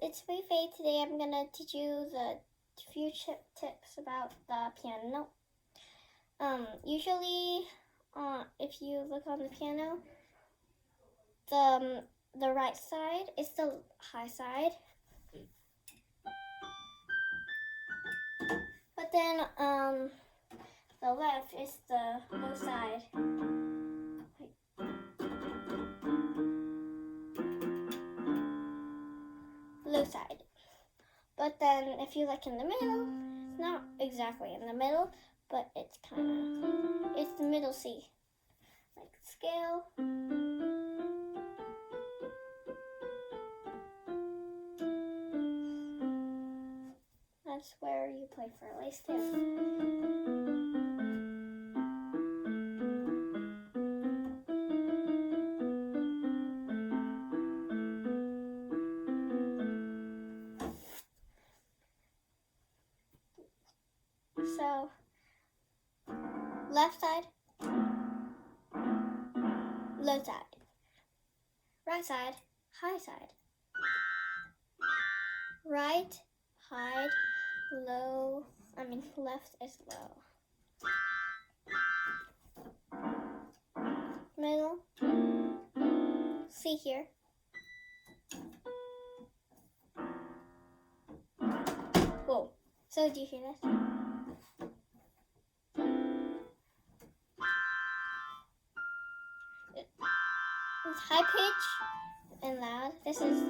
it's Wei Fei. Today I'm gonna teach you the few tips about the piano. Usually, if you look on the piano, the right side is the high side, but then the left is the low side. Low side. But then if you look in the middle, it's not exactly in the middle, but it's the middle C. Like scale. That's where you play for a lace too. So, left side, low side, right side, high side, right, high, low, left is low, middle, C here, whoa, so do you hear this? High pitch and loud. This is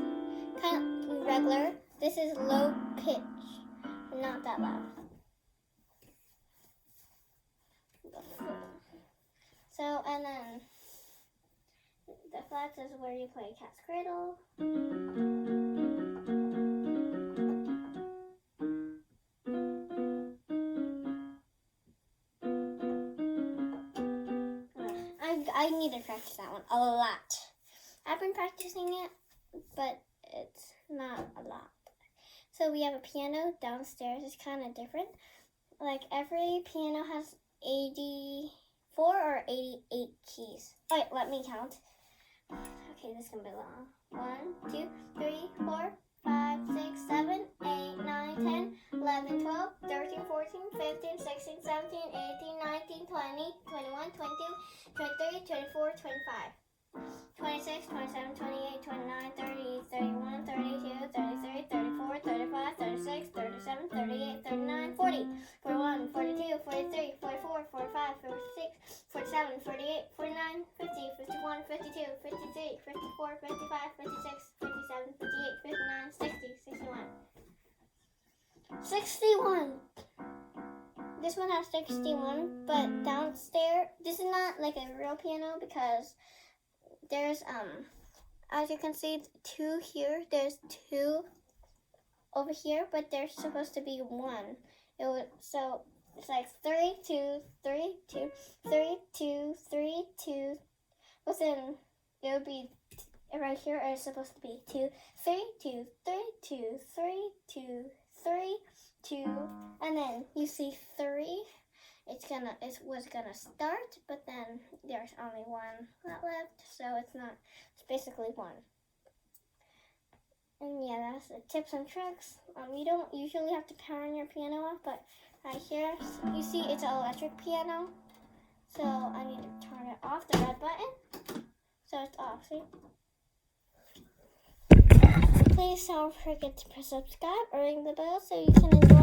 kind of regular. This is low pitch, but not that loud. So, and then the flats is where you play cat's cradle. I need to practice that one a lot. I've been practicing it, but it's not a lot. So we have a piano downstairs. It's kind of different. Like every piano has 84 or 88 keys. Oh, wait, let me count. Okay, this is going to be long. 1, 2, 3, 4, 5, 6, 7, 8, 9, 10, 11, 12, 13, 14, 15, 16, 17, 18, 19, 20, 21, 22, 23, 24, 25, 26, 27, 28, 29, 30, 31, 32, 33, 34, 35, 36, 37, 38, 39, 40, 41, 42, 43, 44, 45, 46, 47, 48, 49, 50, 51, 52, 53, 54, 55, 56, 57, 58, 59, 60, 61. 61. This one has 61, but downstairs, this is not like a real piano because there's, as you can see, 2 here. There's 2 over here, but there's supposed to be 1. So it's like 3, 2, 3, 2, 3, 2, 3, 2. But then it would be right here. It's supposed to be 2, 3, 2, 3, 2, 3, 2, 3, 2, and then you see 3. It was gonna start, but then there's only 1 left, so it's basically 1. And yeah, that's the tips and tricks. You don't usually have to power your piano off, but right here, you see it's an electric piano. So I need to turn it off, the red button. So it's off, see? Please don't forget to press subscribe or ring the bell so you can